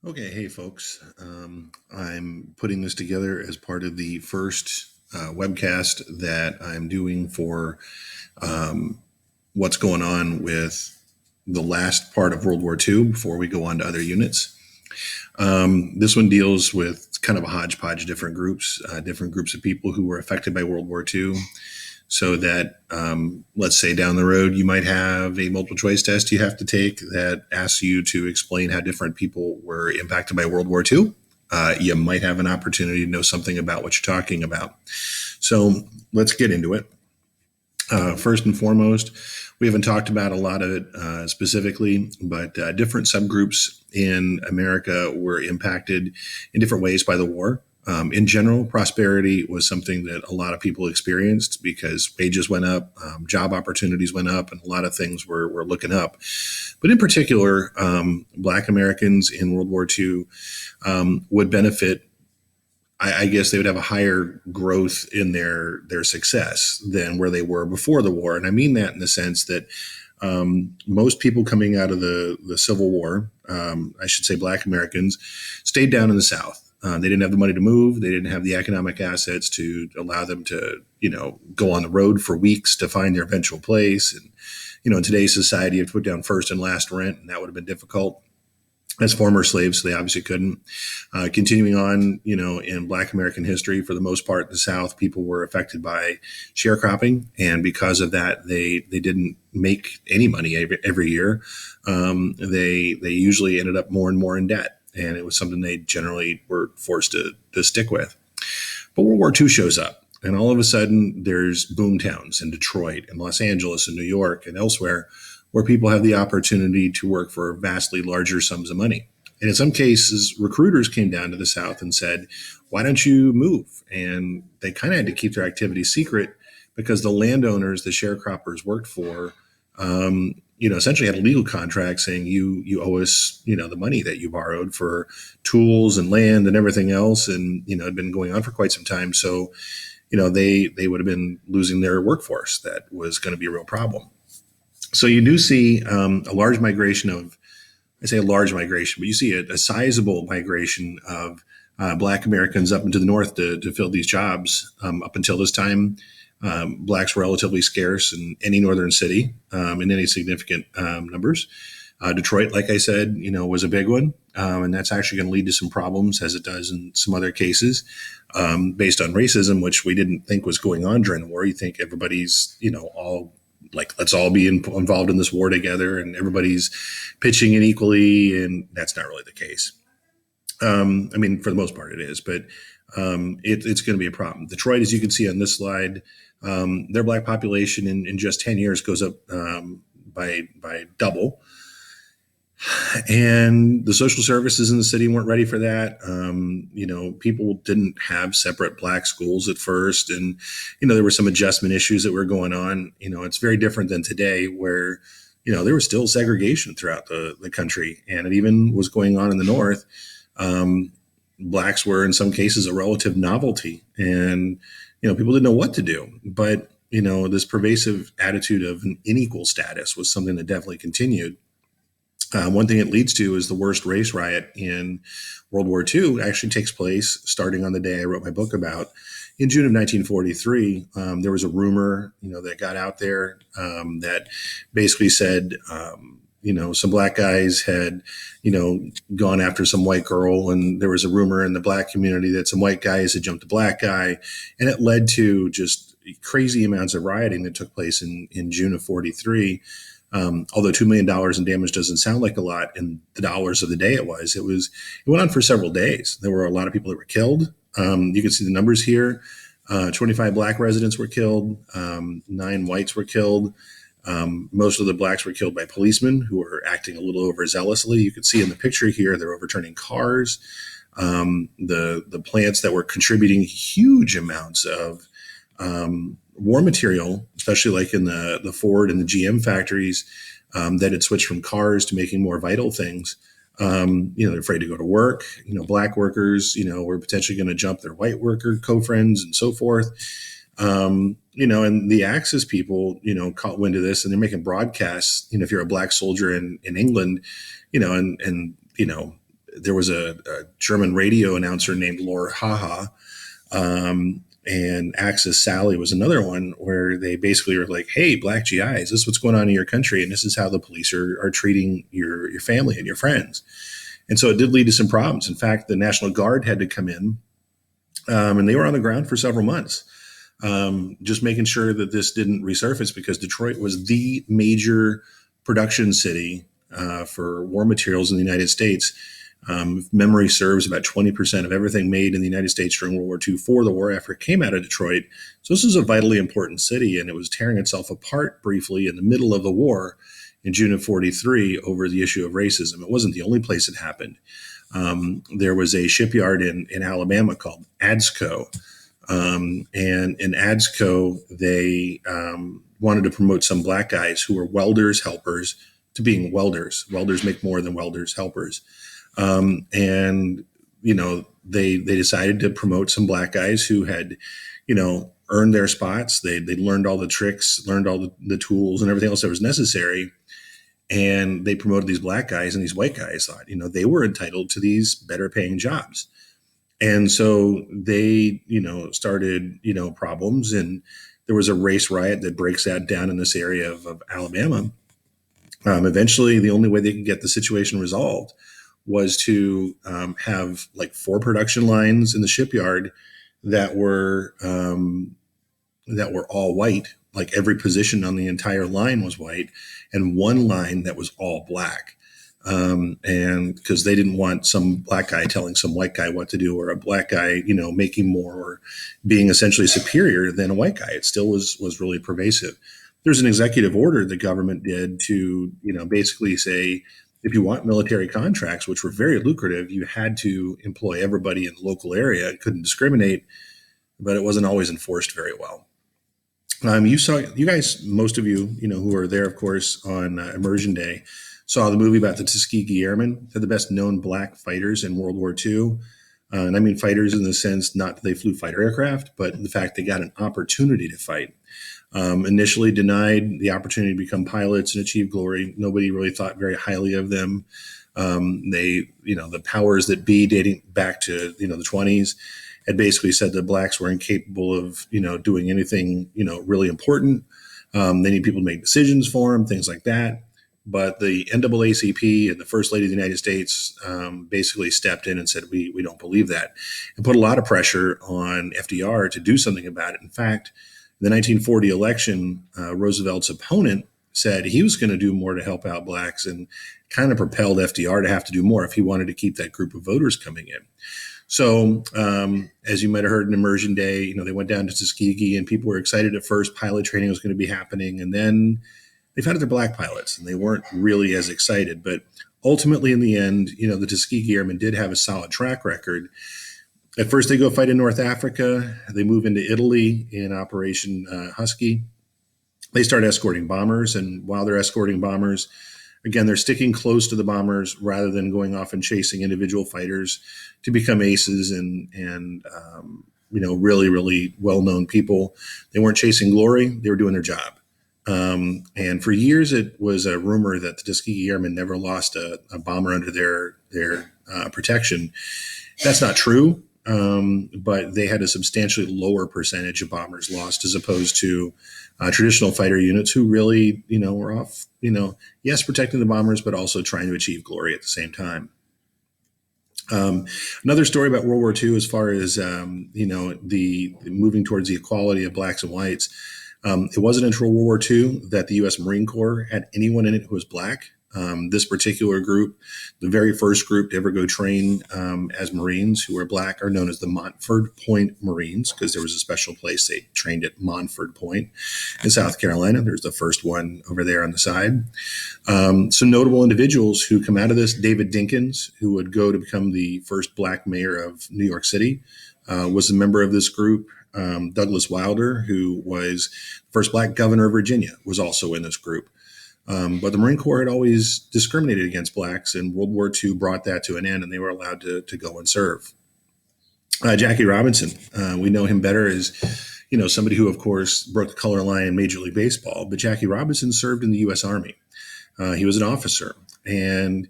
Okay, hey folks. I'm putting this together as part of the first webcast that I'm doing for what's going on with the last part of World War II before we go on to other units. This one deals with kind of a hodgepodge of different groups of people who were affected by World War II. So that, let's say down the road, you might have a multiple choice test you have to take that asks you to explain how different people were impacted by World War II. You might have an opportunity to know something about what you're talking about. So let's get into it. First and foremost, we haven't talked about a lot of it specifically, but different subgroups in America were impacted in different ways by the war. In general, prosperity was something that a lot of people experienced because wages went up, job opportunities went up, and a lot of things were looking up. But in particular, Black Americans in World War II would benefit. I guess they would have a higher growth in their success than where they were before the war. And I mean that in the sense that most people coming out of the Civil War, I should say Black Americans, stayed down in the South. They didn't have the money to move. They didn't have the economic assets to allow them to, go on the road for weeks to find their eventual place. And, in today's society, you have to put down first and last rent, and that would have been difficult as former slaves, so they obviously couldn't. Continuing on, in Black American history, for the most part, in the South, people were affected by sharecropping, and because of that, they didn't make any money every year. They usually ended up more and more in debt, and it was something they generally were forced to stick with. But World War II shows up, and all of a sudden, there's boom towns in Detroit and Los Angeles and New York and elsewhere where people have the opportunity to work for vastly larger sums of money. And in some cases, recruiters came down to the South and said, why don't you move? And they kind of had to keep their activities secret because the landowners the sharecroppers worked for, essentially had a legal contract saying you owe us, the money that you borrowed for tools and land and everything else. And, it had been going on for quite some time. So, they would have been losing their workforce. That was going to be a real problem. So you do see a large migration of, I say a large migration, but you see a sizable migration of Black Americans up into the North to fill these jobs. Up until this time, Blacks were relatively scarce in any northern city in any significant numbers. Detroit, like I said, was a big one. And that's actually going to lead to some problems, as it does in some other cases, based on racism, which we didn't think was going on during the war. You think everybody's, all like, let's all be involved in this war together and everybody's pitching in equally. And that's not really the case. For the most part it is, but it's going to be a problem. Detroit, as you can see on this slide, their Black population in just 10 years goes up by double. And the social services in the city weren't ready for that. People didn't have separate Black schools at first. And, there were some adjustment issues that were going on. It's very different than today where, there was still segregation throughout the country. And it even was going on in the North. Blacks were, in some cases, a relative novelty. And, people didn't know what to do. But, this pervasive attitude of an unequal status was something that definitely continued. One thing it leads to is the worst race riot in World War II actually takes place starting on the day I wrote my book about. In June of 1943, there was a rumor, that got out there that basically said, some Black guys had, gone after some white girl. And there was a rumor in the Black community that some white guys had jumped a Black guy. And it led to just crazy amounts of rioting that took place in June of 43. Although $2 million in damage doesn't sound like a lot in the dollars of the day it went on for several days. There were a lot of people that were killed. You can see the numbers here. 25 Black residents were killed. 9 whites were killed. Most of the Blacks were killed by policemen who were acting a little overzealously. You can see in the picture here, they're overturning cars. The plants that were contributing huge amounts of war material, especially like in the Ford and the GM factories, that had switched from cars to making more vital things. They're afraid to go to work. Black workers, were potentially going to jump their white worker co-friends and so forth. And the Axis people, caught wind of this and they're making broadcasts. If you're a Black soldier in England, and there was a German radio announcer named Laura Haha, and Axis Sally was another one where they basically were like, "Hey, black GIs, this is what's going on in your country, and this is how the police are treating your family and your friends." And so it did lead to some problems. In fact, the National Guard had to come in, and they were on the ground for several months, just making sure that this didn't resurface, because Detroit was the major production city for war materials in the United States. If memory serves, about 20% of everything made in the United States during World War II for the war effort came out of Detroit. So this is a vitally important city, and it was tearing itself apart briefly in the middle of the war in June of 43 over the issue of racism. It wasn't the only place it happened. There was a shipyard in Alabama called ADSCO. And in ADSCO, they wanted to promote some black guys who were welders, helpers, to being welders. Welders make more than welders, helpers. And, they decided to promote some black guys who had, earned their spots. They learned all the tricks, learned all the tools and everything else that was necessary. And they promoted these black guys, and these white guys thought, they were entitled to these better paying jobs. And so they, started, problems. And there was a race riot that breaks out down in this area of Alabama. Eventually, the only way they could get the situation resolved was to have like 4 production lines in the shipyard that were all white. Like every position on the entire line was white, and one line that was all black. And because they didn't want some black guy telling some white guy what to do, or a black guy, making more or being essentially superior than a white guy. It still was really pervasive. There's an executive order the government did to, basically say, if you want military contracts, which were very lucrative, you had to employ everybody in the local area. It couldn't discriminate, but it wasn't always enforced very well. You guys, most of you, who were there, of course, on Immersion Day, saw the movie about the Tuskegee Airmen. They're the best known black fighters in World War II. And I mean fighters in the sense, not that they flew fighter aircraft, but the fact they got an opportunity to fight. Initially denied the opportunity to become pilots and achieve glory. Nobody really thought very highly of them. The powers that be, dating back to, the 20s, had basically said that blacks were incapable of, doing anything, really important. They need people to make decisions for them, things like that. But the NAACP and the First Lady of the United States basically stepped in and said, we don't believe that, and put a lot of pressure on FDR to do something about it. In fact, in the 1940 election, Roosevelt's opponent said he was going to do more to help out blacks, and kind of propelled FDR to have to do more if he wanted to keep that group of voters coming in. So as you might have heard in Immersion Day, they went down to Tuskegee, and people were excited at first. Pilot training was going to be happening. And then they found out they're black pilots, and they weren't really as excited. But ultimately, in the end, the Tuskegee Airmen did have a solid track record. At first, they go fight in North Africa. They move into Italy in Operation Husky. They start escorting bombers. And while they're escorting bombers, again, they're sticking close to the bombers rather than going off and chasing individual fighters to become aces and really, really well-known people. They weren't chasing glory. They were doing their job. And for years, it was a rumor that the Tuskegee Airmen never lost a bomber under their protection. That's not true. But they had a substantially lower percentage of bombers lost as opposed to traditional fighter units who really, were off, yes, protecting the bombers, but also trying to achieve glory at the same time. Another story about World War II, as far as, the moving towards the equality of blacks and whites. It wasn't until World War II that the U.S. Marine Corps had anyone in it who was black. This particular group, the very first group to ever go train as Marines who were black, are known as the Montford Point Marines, because there was a special place they trained at Montford Point in South Carolina. There's the first one over there on the side. Some notable individuals who come out of this: David Dinkins, who would go to become the first black mayor of New York City, was a member of this group. Douglas Wilder, who was first black governor of Virginia, was also in this group. But the Marine Corps had always discriminated against blacks, and World War II brought that to an end, and they were allowed to go and serve. Jackie Robinson, we know him better as, somebody who, of course, broke the color line in Major League Baseball. But Jackie Robinson served in the U.S. Army. He was an officer, and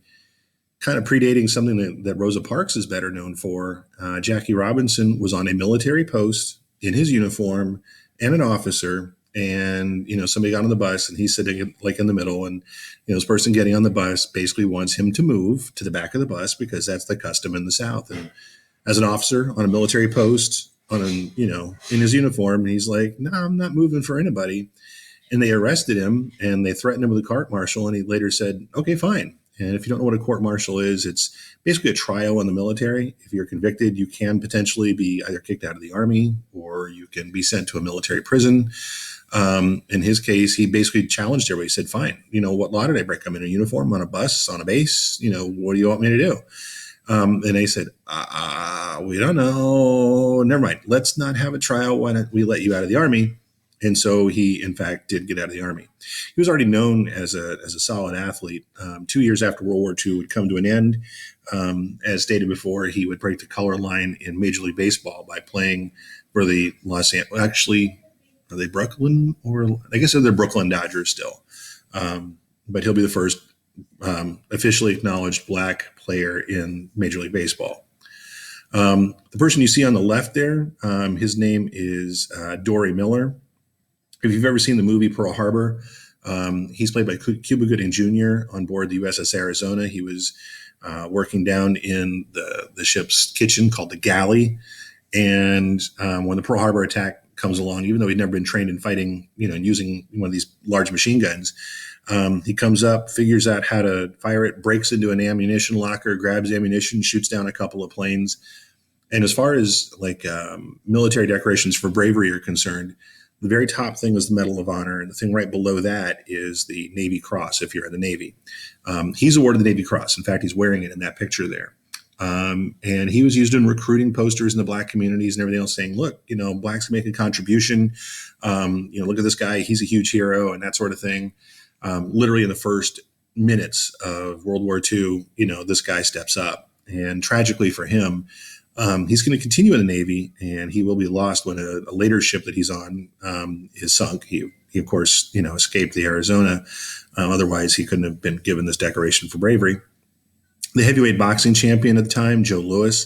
kind of predating something that Rosa Parks is better known for. Jackie Robinson was on a military post in his uniform and an officer. And, somebody got on the bus and he's sitting like in the middle. And, this person getting on the bus basically wants him to move to the back of the bus because that's the custom in the South. And as an officer on a military post in his uniform, he's like, no, I'm not moving for anybody. And they arrested him and they threatened him with a court martial. And he later said, okay, fine. And if you don't know what a court martial is, it's basically a trial in the military. If you're convicted, you can potentially be either kicked out of the army or you can be sent to a military prison. In his case, he basically challenged everybody. He said, fine, what law did I break? I'm in a uniform, on a bus, on a base. What do you want me to do? And they said, we don't know. Never mind. Let's not have a trial. Why don't we let you out of the army? And so he, in fact, did get out of the army. He was already known as a solid athlete. 2 years after World War II would come to an end. As stated before, he would break the color line in Major League Baseball by playing for the Los Angeles. Actually, are they Brooklyn? Or I guess they're the Brooklyn Dodgers still. But he'll be the first officially acknowledged black player in Major League Baseball. The person you see on the left there, his name is Dory Miller. If you've ever seen the movie Pearl Harbor, he's played by Cuba Gooding Jr. on board the USS Arizona. He was working down in the ship's kitchen called the galley. And when the Pearl Harbor attack comes along, even though he'd never been trained in fighting, and using one of these large machine guns, he comes up, figures out how to fire it, breaks into an ammunition locker, grabs ammunition, shoots down a couple of planes. And as far as military decorations for bravery are concerned, the very top thing was the Medal of Honor, and the thing right below that is the Navy Cross, if you're in the Navy. He's awarded the Navy Cross. In fact, he's wearing it in that picture there. And he was used in recruiting posters in the black communities and everything else, saying, look, blacks can make a contribution. Look at this guy. He's a huge hero and that sort of thing. Literally in the first minutes of World War II, this guy steps up. And tragically for him, he's going to continue in the Navy, and he will be lost when a later ship that he's on is sunk. He of course, escaped the Arizona. Otherwise, he couldn't have been given this decoration for bravery. The heavyweight boxing champion at the time, Joe Louis,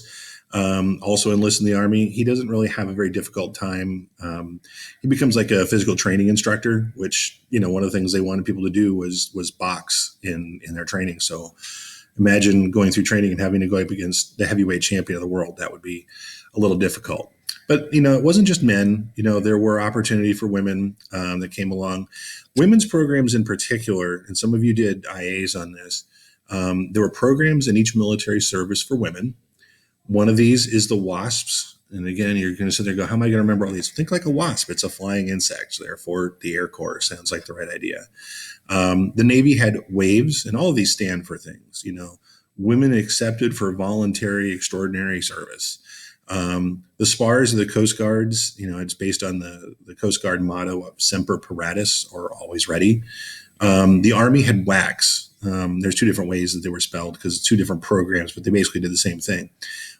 also enlisted in the Army. He doesn't really have a very difficult time. He becomes like a physical training instructor, which, one of the things they wanted people to do was box in their training. So imagine going through training and having to go up against the heavyweight champion of the world. That would be a little difficult. But, it wasn't just men. There were opportunity for women that came along. Women's programs in particular, and some of you did IAs on this, there were programs in each military service for women. One of these is the WASPs. And again, you're going to sit there and go, how am I going to remember all these? Think like a wasp. It's a flying insect. Therefore, the Air Corps sounds like the right idea. The Navy had WAVES, and all of these stand for things. Women accepted for voluntary extraordinary service. The SPARs of the Coast Guards, it's based on the Coast Guard motto of Semper Paratus, or always ready. The Army had WACs. There's two different ways that they were spelled because it's two different programs, but they basically did the same thing.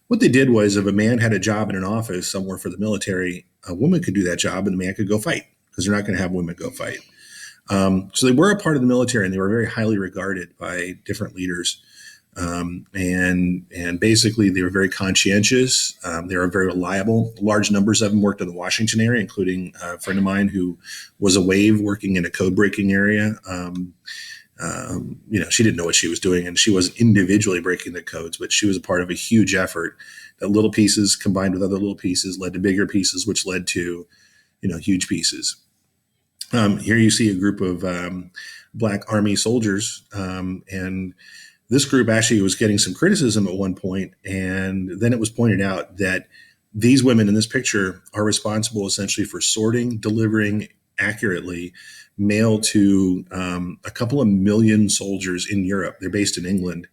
What they did was, if a man had a job in an office somewhere for the military, a woman could do that job and the man could go fight, because they're not going to have women go fight. So they were a part of the military, and they were very highly regarded by different leaders. And basically they were very conscientious. They were very reliable. Large numbers of them worked in the Washington area, including a friend of mine who was a WAVE working in a code breaking area. She didn't know what she was doing, and she wasn't individually breaking the codes, but she was a part of a huge effort that little pieces combined with other little pieces led to bigger pieces, which led to, huge pieces. Here you see a group of Black Army soldiers, and this group actually was getting some criticism at one point, and then it was pointed out that these women in this picture are responsible essentially for sorting, delivering accurately mail to a couple of million soldiers in Europe. They're based in England.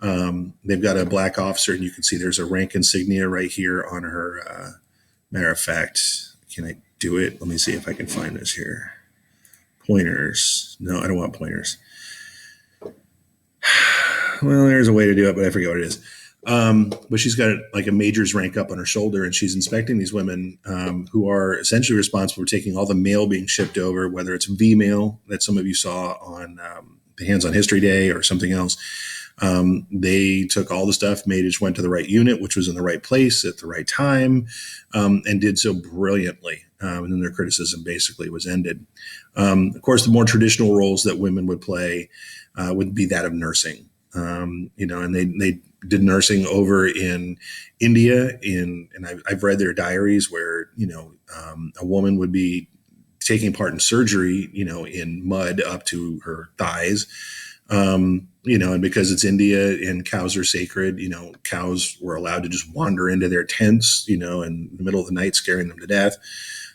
They've got a black officer, and you can see there's a rank insignia right here on her. Matter of fact, can I do it? Let me see if I can find this here. Pointers. No, I don't want pointers. Well, there's a way to do it, but I forget what it is. But she's got like a major's rank up on her shoulder, and she's inspecting these women who are essentially responsible for taking all the mail being shipped over, whether it's V-mail that some of you saw on the Hands on History Day or something else. They took all the stuff, made it went to the right unit, which was in the right place at the right time, and did so brilliantly. And then their criticism basically was ended. Of course, the more traditional roles that women would play would be that of nursing. And they did nursing over in India. And I've read their diaries where a woman would be taking part in surgery, in mud up to her thighs. And because it's India and cows are sacred, cows were allowed to just wander into their tents, in the middle of the night, scaring them to death.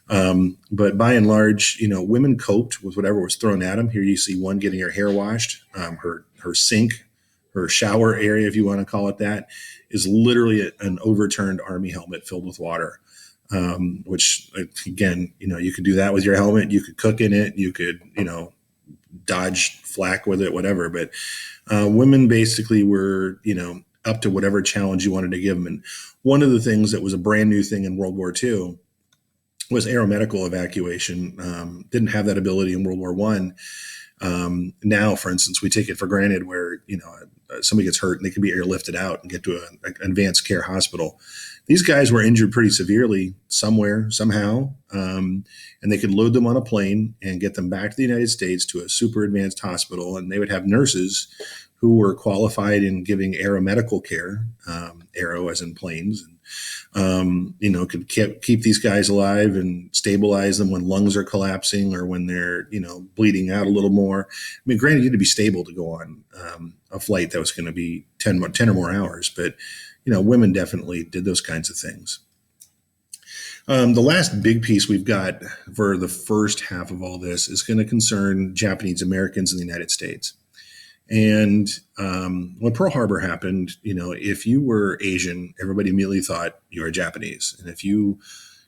But by and large, women coped with whatever was thrown at them. Here you see one getting her hair washed, her sink, her shower area, if you want to call it that, is literally an overturned army helmet filled with water. Which again, you could do that with your helmet. You could cook in it. You could, dodge flak with it, whatever. But women basically were, up to whatever challenge you wanted to give them. And one of the things that was a brand new thing in World War II was aeromedical evacuation. Didn't have that ability in World War One. Now, for instance, we take it for granted where, somebody gets hurt and they can be airlifted out and get to an advanced care hospital. These guys were injured pretty severely somewhere, somehow, and they could load them on a plane and get them back to the United States to a super advanced hospital. And they would have nurses who were qualified in giving aeromedical care, aero as in planes, could keep these guys alive and stabilize them when lungs are collapsing or when they're, bleeding out a little more. I mean, granted, you had to be stable to go on a flight that was going to be 10 or more hours, but, women definitely did those kinds of things. The last big piece we've got for the first half of all this is going to concern Japanese Americans in the United States. And when Pearl Harbor happened, if you were Asian, everybody immediately thought you were Japanese. And if you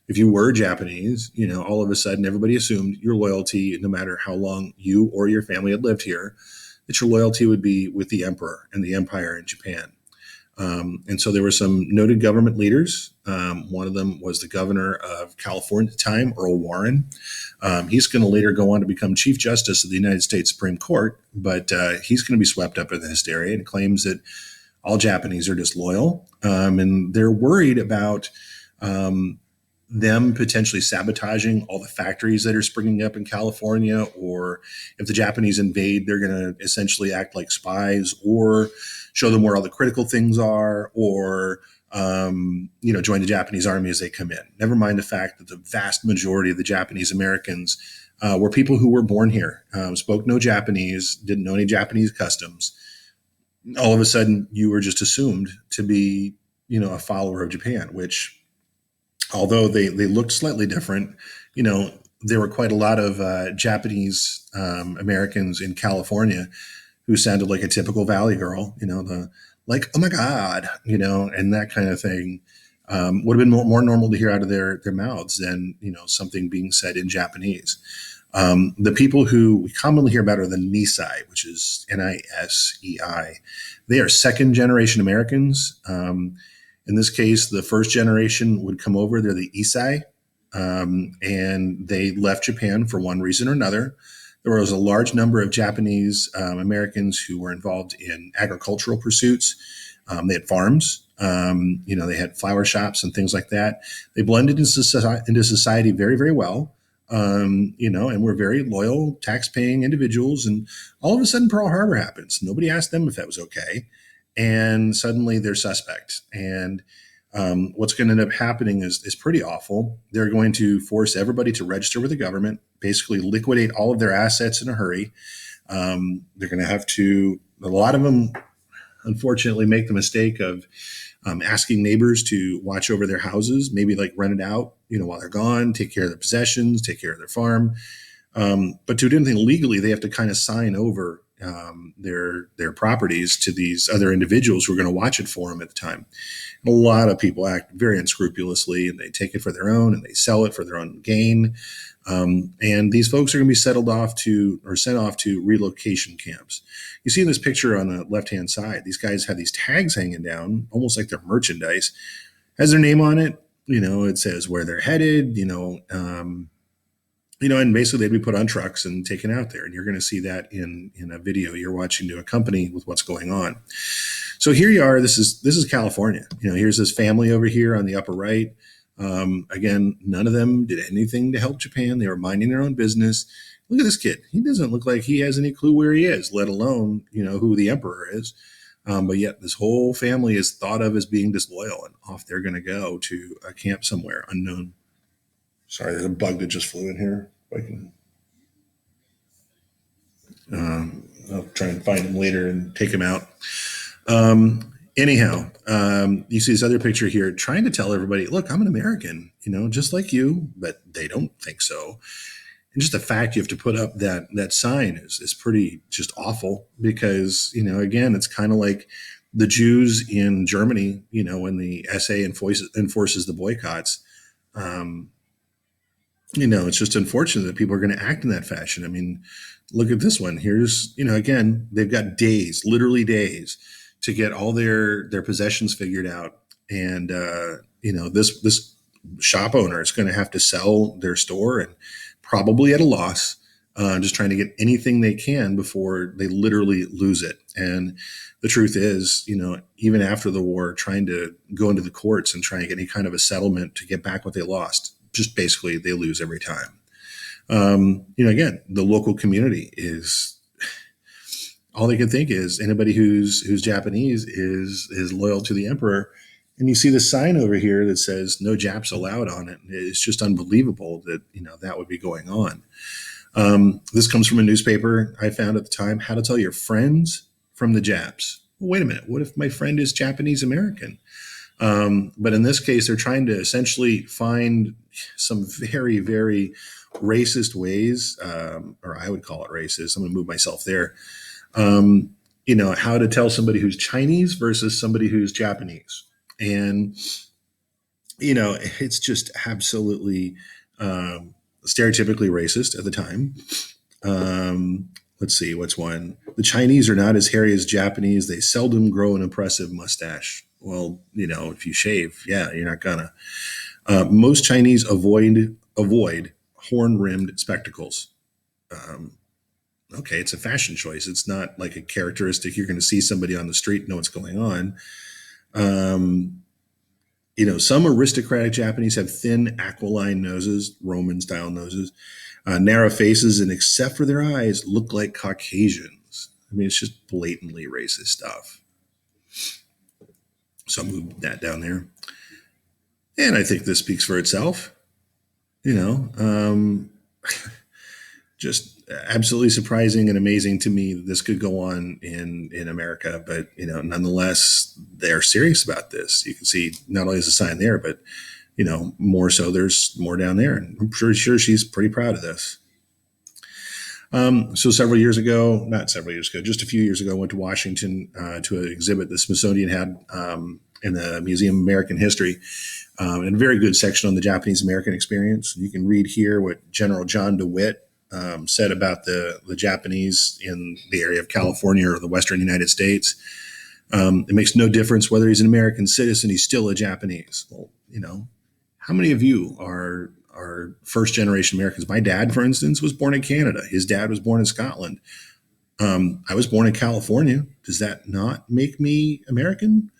were Japanese, all of a sudden everybody assumed your loyalty, no matter how long you or your family had lived here, that your loyalty would be with the emperor and the empire in Japan. And so there were some noted government leaders. One of them was the governor of California at the time, Earl Warren. He's going to later go on to become Chief Justice of the United States Supreme Court, but he's going to be swept up in the hysteria and claims that all Japanese are disloyal. And they're worried about them potentially sabotaging all the factories that are springing up in California, or if the Japanese invade, they're going to essentially act like spies or show them where all the critical things are, or join the Japanese army as they come in. Never mind the fact that the vast majority of the Japanese Americans were people who were born here, spoke no Japanese, didn't know any Japanese customs. All of a sudden, you were just assumed to be, a follower of Japan, which, although they looked slightly different, there were quite a lot of Japanese Americans in California who sounded like a typical Valley girl, oh my God, and that kind of thing would have been more normal to hear out of their mouths than, something being said in Japanese. The people who we commonly hear about are the Nisei, which is Nisei. They are second generation Americans. In this case, the first generation would come over. They're the Issei, and they left Japan for one reason or another. There was a large number of Japanese Americans who were involved in agricultural pursuits. They had farms, they had flower shops and things like that. They blended into society very, very well, and were very loyal, tax-paying individuals. And all of a sudden, Pearl Harbor happens. Nobody asked them if that was okay. And suddenly they're suspect. And what's going to end up happening is pretty awful. They're going to force everybody to register with the government, basically liquidate all of their assets in a hurry. They're going to have to, a lot of them, unfortunately, make the mistake of asking neighbors to watch over their houses, maybe like rent it out, while they're gone, take care of their possessions, take care of their farm. But to do anything legally, they have to kind of sign over their properties to these other individuals who are going to watch it for them at the time. And a lot of people act very unscrupulously, and they take it for their own and they sell it for their own gain. And these folks are going to be sent off to relocation camps. You see in this picture on the left-hand side, these guys have these tags hanging down, almost like they're merchandise. Has their name on it. It says where they're headed, And basically they'd be put on trucks and taken out there. And you're going to see that in a video you're watching to accompany with what's going on. So here you are. This is California. Here's this family over here on the upper right. Again, none of them did anything to help Japan. They were minding their own business. Look at this kid. He doesn't look like he has any clue where he is, let alone who the emperor is. But yet this whole family is thought of as being disloyal, and off they're going to go to a camp somewhere unknown. Sorry, there's a bug that just flew in here. I can, I'll try and find him later and take him out. Anyhow, you see this other picture here trying to tell everybody, look, I'm an American, just like you, but they don't think so. And just the fact you have to put up that sign is pretty just awful because, again, it's kind of like the Jews in Germany, when the SA enforces the boycotts. It's just unfortunate that people are going to act in that fashion. I mean, look at this one. Here's, again, they've got days, literally days, to get all their possessions figured out. And, this shop owner is going to have to sell their store and probably at a loss, just trying to get anything they can before they literally lose it. And the truth is, even after the war, trying to go into the courts and try and get any kind of a settlement to get back what they lost, just basically they lose every time. Again, the local community is all they can think is anybody who's Japanese is loyal to the emperor. And you see the sign over here that says no Japs allowed on it. It's just unbelievable that, that would be going on. This comes from a newspaper I found at the time, how to tell your friends from the Japs. Well, wait a minute. What if my friend is Japanese American? But in this case, they're trying to essentially find some very, very racist ways, or I would call it racist. I'm going to move myself there. How to tell somebody who's Chinese versus somebody who's Japanese. And, it's just absolutely stereotypically racist at the time. Let's see, what's one? The Chinese are not as hairy as Japanese. They seldom grow an impressive mustache. Well, if you shave, yeah, you're not gonna. Most Chinese avoid horn-rimmed spectacles. Okay, it's a fashion choice. It's not like a characteristic. You're going to see somebody on the street know what's going on. Some aristocratic Japanese have thin aquiline noses, Roman-style noses, narrow faces, and except for their eyes, look like Caucasians. I mean, it's just blatantly racist stuff. So I'll move that down there. And I think this speaks for itself. Just absolutely surprising and amazing to me that this could go on in America. But, nonetheless, they're serious about this. You can see not only is a sign there, but, more so there's more down there. And I'm sure she's pretty proud of this. So just a few years ago, I went to Washington to an exhibit the Smithsonian had in the Museum of American History, and a very good section on the Japanese American experience. You can read here what General John DeWitt said about the Japanese in the area of California or the Western United States. It makes no difference whether he's an American citizen; he's still a Japanese. Well, how many of you are first generation Americans? My dad, for instance, was born in Canada. His dad was born in Scotland. I was born in California. Does that not make me American?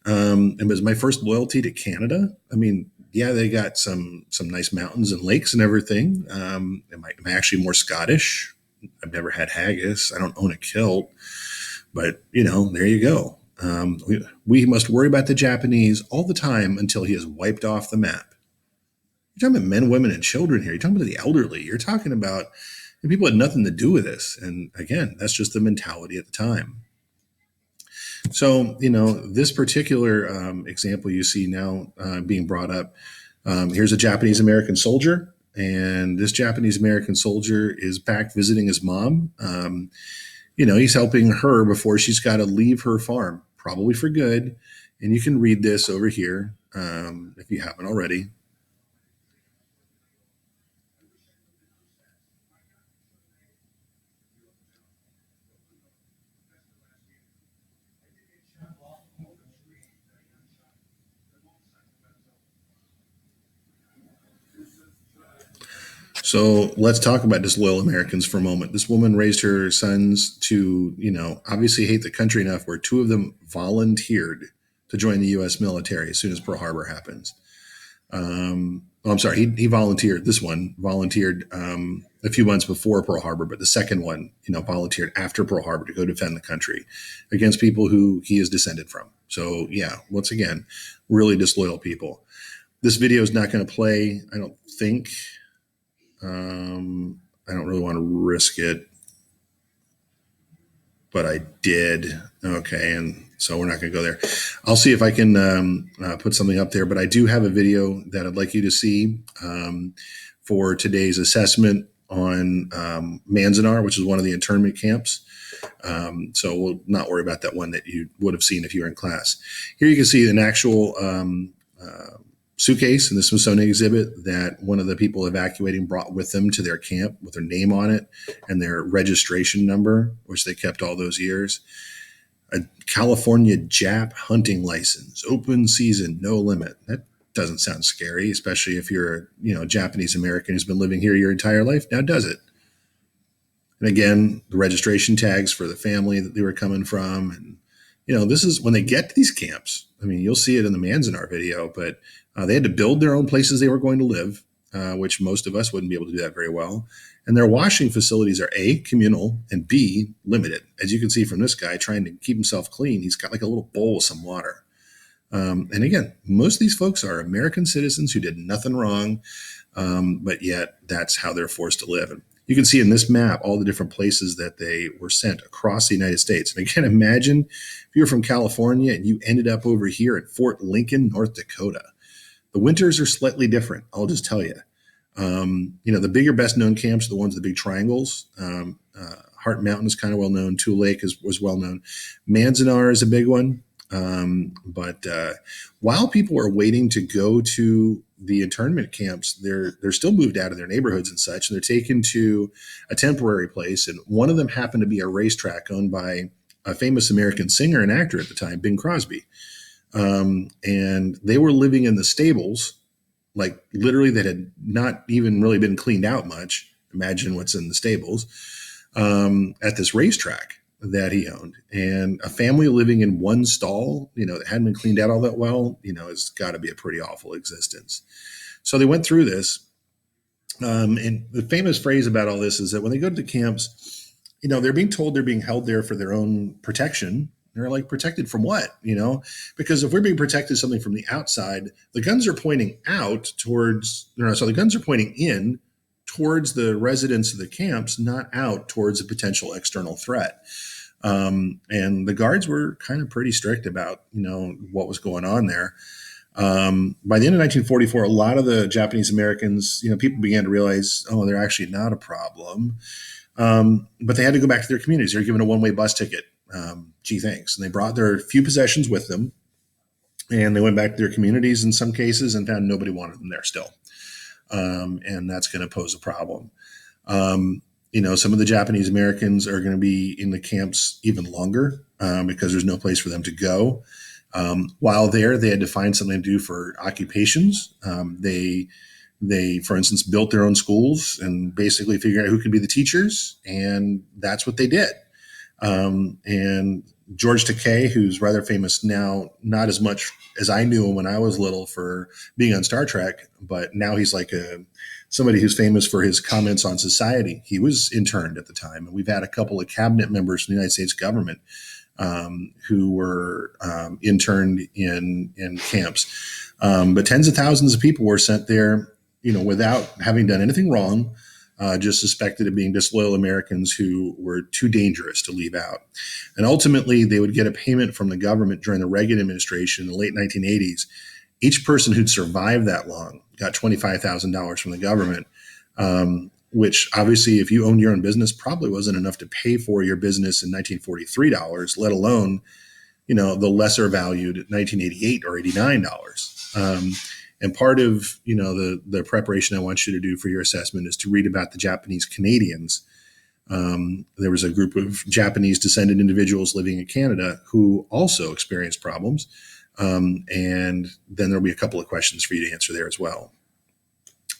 And was my first loyalty to Canada? I mean, yeah, they got some nice mountains and lakes and everything. Am I actually more Scottish? I've never had haggis. I don't own a kilt. But, there you go. We must worry about the Japanese all the time until he is wiped off the map. You're talking about men, women, and children here. You're talking about the elderly. You're talking about people had nothing to do with this. And again, that's just the mentality at the time. So, this particular example you see now being brought up, here's a Japanese American soldier. And this Japanese American soldier is back visiting his mom. He's helping her before she's got to leave her farm, probably for good. And you can read this over here if you haven't already. So let's talk about disloyal Americans for a moment. This woman raised her sons to, obviously hate the country enough where two of them volunteered to join the U.S. military as soon as Pearl Harbor happens. Well, I'm sorry, he volunteered. This one volunteered a few months before Pearl Harbor, but the second one, volunteered after Pearl Harbor to go defend the country against people who he is descended from. So, yeah, once again, really disloyal people. This video is not going to play, I don't think. I don't really want to risk it, but I did. Okay, and so we're not going to go there. I'll see if I can put something up there, but I do have a video that I'd like you to see for today's assessment on Manzanar, which is one of the internment camps. So we'll not worry about that one that you would have seen if you were in class. Here you can see an actual suitcase in the Smithsonian exhibit that one of the people evacuating brought with them to their camp with their name on it and their registration number, which they kept all those years. A California Jap hunting license, open season, no limit. That doesn't sound scary, especially if you're a Japanese American who's been living here your entire life. Now, does it? And again, the registration tags for the family that they were coming from. And, this is when they get to these camps. I mean, you'll see it in the Manzanar video, but they had to build their own places they were going to live, which most of us wouldn't be able to do that very well. And their washing facilities are A, communal, and B, limited. As you can see from this guy trying to keep himself clean, he's got like a little bowl with some water. And again, most of these folks are American citizens who did nothing wrong, but yet that's how they're forced to live. And you can see in this map all the different places that they were sent across the United States. And again, imagine if you were from California and you ended up over here at Fort Lincoln, North Dakota. The winters are slightly different, I'll just tell you. The bigger, best known camps are the ones, the big triangles. Heart Mountain is kind of well known. Tule Lake was well known. Manzanar is a big one. But while people are waiting to go to the internment camps, they're still moved out of their neighborhoods and such, and they're taken to a temporary place. And one of them happened to be a racetrack owned by a famous American singer and actor at the time, Bing Crosby. And they were living in the stables, like literally that had not even really been cleaned out much. Imagine what's in the stables at this racetrack that he owned. And a family living in one stall, that hadn't been cleaned out all that well, has got to be a pretty awful existence. So they went through this. And the famous phrase about all this is that when they go to the camps, they're being told they're being held there for their own protection. They're like, protected from what? Because if we're being protected something from the outside, the guns are pointing out towards, so the guns are pointing in towards the residents of the camps, not out towards a potential external threat. And the guards were kind of pretty strict about, what was going on there. By the end of 1944, a lot of the Japanese Americans, people began to realize, oh, they're actually not a problem. But they had to go back to their communities. They were given a one-way bus ticket. Gee, thanks. And they brought their few possessions with them, and they went back to their communities in some cases and found nobody wanted them there still. And that's going to pose a problem. Some of the Japanese Americans are going to be in the camps even longer because there's no place for them to go. While there, they had to find something to do for occupations. They, for instance, built their own schools and basically figured out who could be the teachers, and that's what they did. And George Takei, who's rather famous now, not as much as I knew him when I was little for being on Star Trek, but now he's like somebody who's famous for his comments on society. He was interned at the time, and we've had a couple of cabinet members from the United States government who were interned in camps. But tens of thousands of people were sent there, without having done anything wrong. Just suspected of being disloyal Americans who were too dangerous to leave out. And ultimately, they would get a payment from the government during the Reagan administration in the late 1980s. Each person who'd survived that long got $25,000 from the government, which obviously, if you owned your own business, probably wasn't enough to pay for your business in 1943 dollars, let alone, the lesser valued 1988 or $89. And part of, the preparation I want you to do for your assessment is to read about the Japanese Canadians. There was a group of Japanese descended individuals living in Canada who also experienced problems. And then there'll be a couple of questions for you to answer there as well.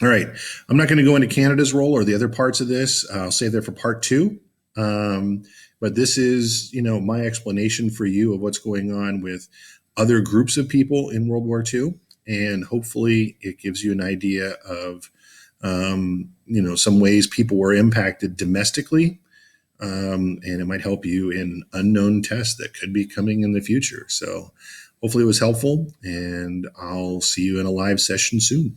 All right. I'm not going to go into Canada's role or the other parts of this. I'll save that for part two. Um, but this is, my explanation for you of what's going on with other groups of people in World War II. And hopefully it gives you an idea of, some ways people were impacted domestically. And it might help you in unknown tests that could be coming in the future. So hopefully it was helpful, and I'll see you in a live session soon.